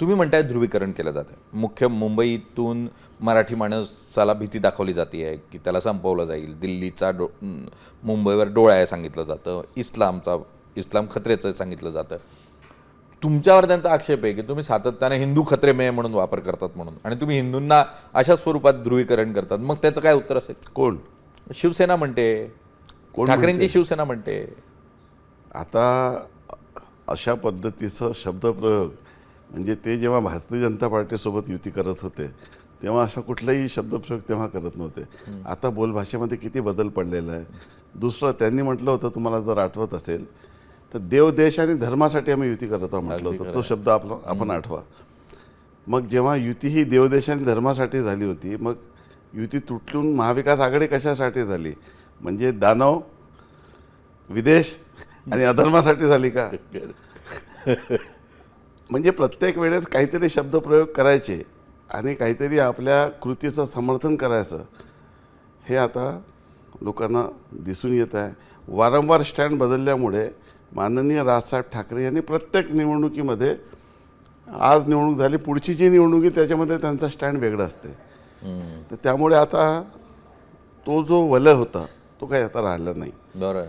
तुम्ही म्हणताय ध्रुवीकरण केलं जातं, मुख्य मुंबईतून मराठी माणसाला भीती दाखवली जाते आहे की त्याला संपवलं जाईल, दिल्लीचा मुंबईवर डोळा आहे सांगितलं जातं, इस्लाम खत्रेचं सांगितलं जातं. तुमच्यावर त्यांचा आक्षेप आहे की तुम्ही सातत्याने हिंदू खत्रे में म्हणून वापर करतात म्हणून, आणि तुम्ही हिंदूंना अशा स्वरूपात ध्रुवीकरण करतात. मग त्याचं काय उत्तर असेल? कोण? शिवसेना म्हणते, ठाकरेंची शिवसेना म्हणते. आता अशा पद्धतीचं शब्दप्रयोग म्हणजे ते जेव्हा भारतीय जनता पार्टीसोबत युती करत होते तेव्हा असा कुठलाही शब्दप्रयोग तेव्हा करत नव्हते. आता बोलभाषेमध्ये किती बदल पडलेला आहे. दुसरं, त्यांनी म्हटलं होतं, तुम्हाला जर आठवत असेल तर, देव देश आणि धर्मासाठी आम्ही युती करत आहोत म्हटलं होतं. तो शब्द आपण आठवा. मग जेव्हा युती ही देवदेश आणि धर्मासाठी झाली होती, मग युती तुटून महाविकास आघाडी कशासाठी झाली? म्हणजे दानव, विदेश आणि अधर्मासाठी झाली का? म्हणजे प्रत्येक वेळेस काहीतरी शब्दप्रयोग करायचे आणि काहीतरी आपल्या कृतीचं समर्थन करायचं, हे आता लोकांना दिसून येत आहे. वारंवार स्टँड बदलल्यामुळे माननीय राजसाहेब ठाकरे यांनी प्रत्येक निवडणुकीमध्ये, आज निवडणूक झाली, पुढची जी निवडणूक आहे त्याच्यामध्ये त्यांचा स्टँड वेगळा असते. तर त्यामुळे आता तो जो वलय होता तो काही आता राहिला नाही. बरोबर.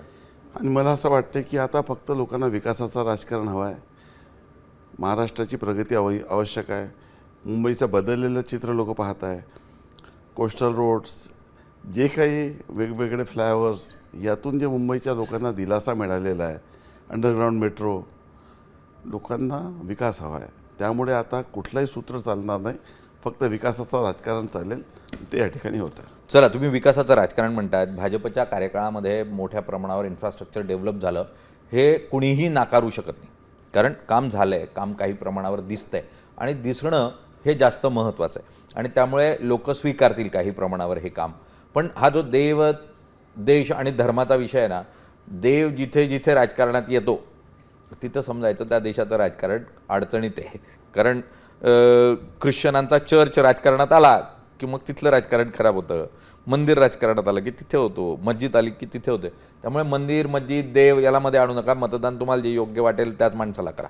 आणि मला असं वाटतं की आता फक्त लोकांना विकासाचं राजकारण हवं आहे. महाराष्ट्राची प्रगती आवश्यक आहे. मुंबईचं बदललेलं चित्र लोक पाहत आहे. कोस्टल रोड्स, जे काही वेगवेगळे फ्लायओव्हर्स, यातून जे मुंबईच्या लोकांना दिलासा मिळालेला आहे, अंडरग्राऊंड मेट्रो, लोकांना विकास हवा आहे. त्यामुळे आता कुठलंही सूत्र चालणार नाही, फक्त विकासाचं राजकारण चालेल. ते या ठिकाणी होतं. चला, तुम्ही विकासाचं राजकारण म्हणतायत. भाजपच्या कार्यकाळामध्ये मोठ्या प्रमाणावर इन्फ्रास्ट्रक्चर डेव्हलप झालं, हे कुणीही नाकारू शकत नाही. कारण काम झालं आहे, काम काही प्रमाणावर दिसतंय आणि दिसणं हे जास्त महत्त्वाचं आहे. आणि त्यामुळे लोक स्वीकारतील काही प्रमाणावर हे काम. पण हा जो देव, देश आणि धर्माचा विषय आहे ना, देव जिथे जिथे राजकारणात येतो तिथं समजायचं त्या देशाचं राजकारण अडचणीत आहे. कारण ख्रिश्चनांचा चर्च राजकारणात आला की मग तिथलं राजकारण खराब होतं. मंदिर राजकारणात आलं की तिथे होतो, मस्जिद आली की तिथे होते. त्यामुळे मंदिर, मस्जिद, देव याला मध्ये आणू नका. मतदान तुम्हाला जे योग्य वाटेल त्याच माणसाला करा.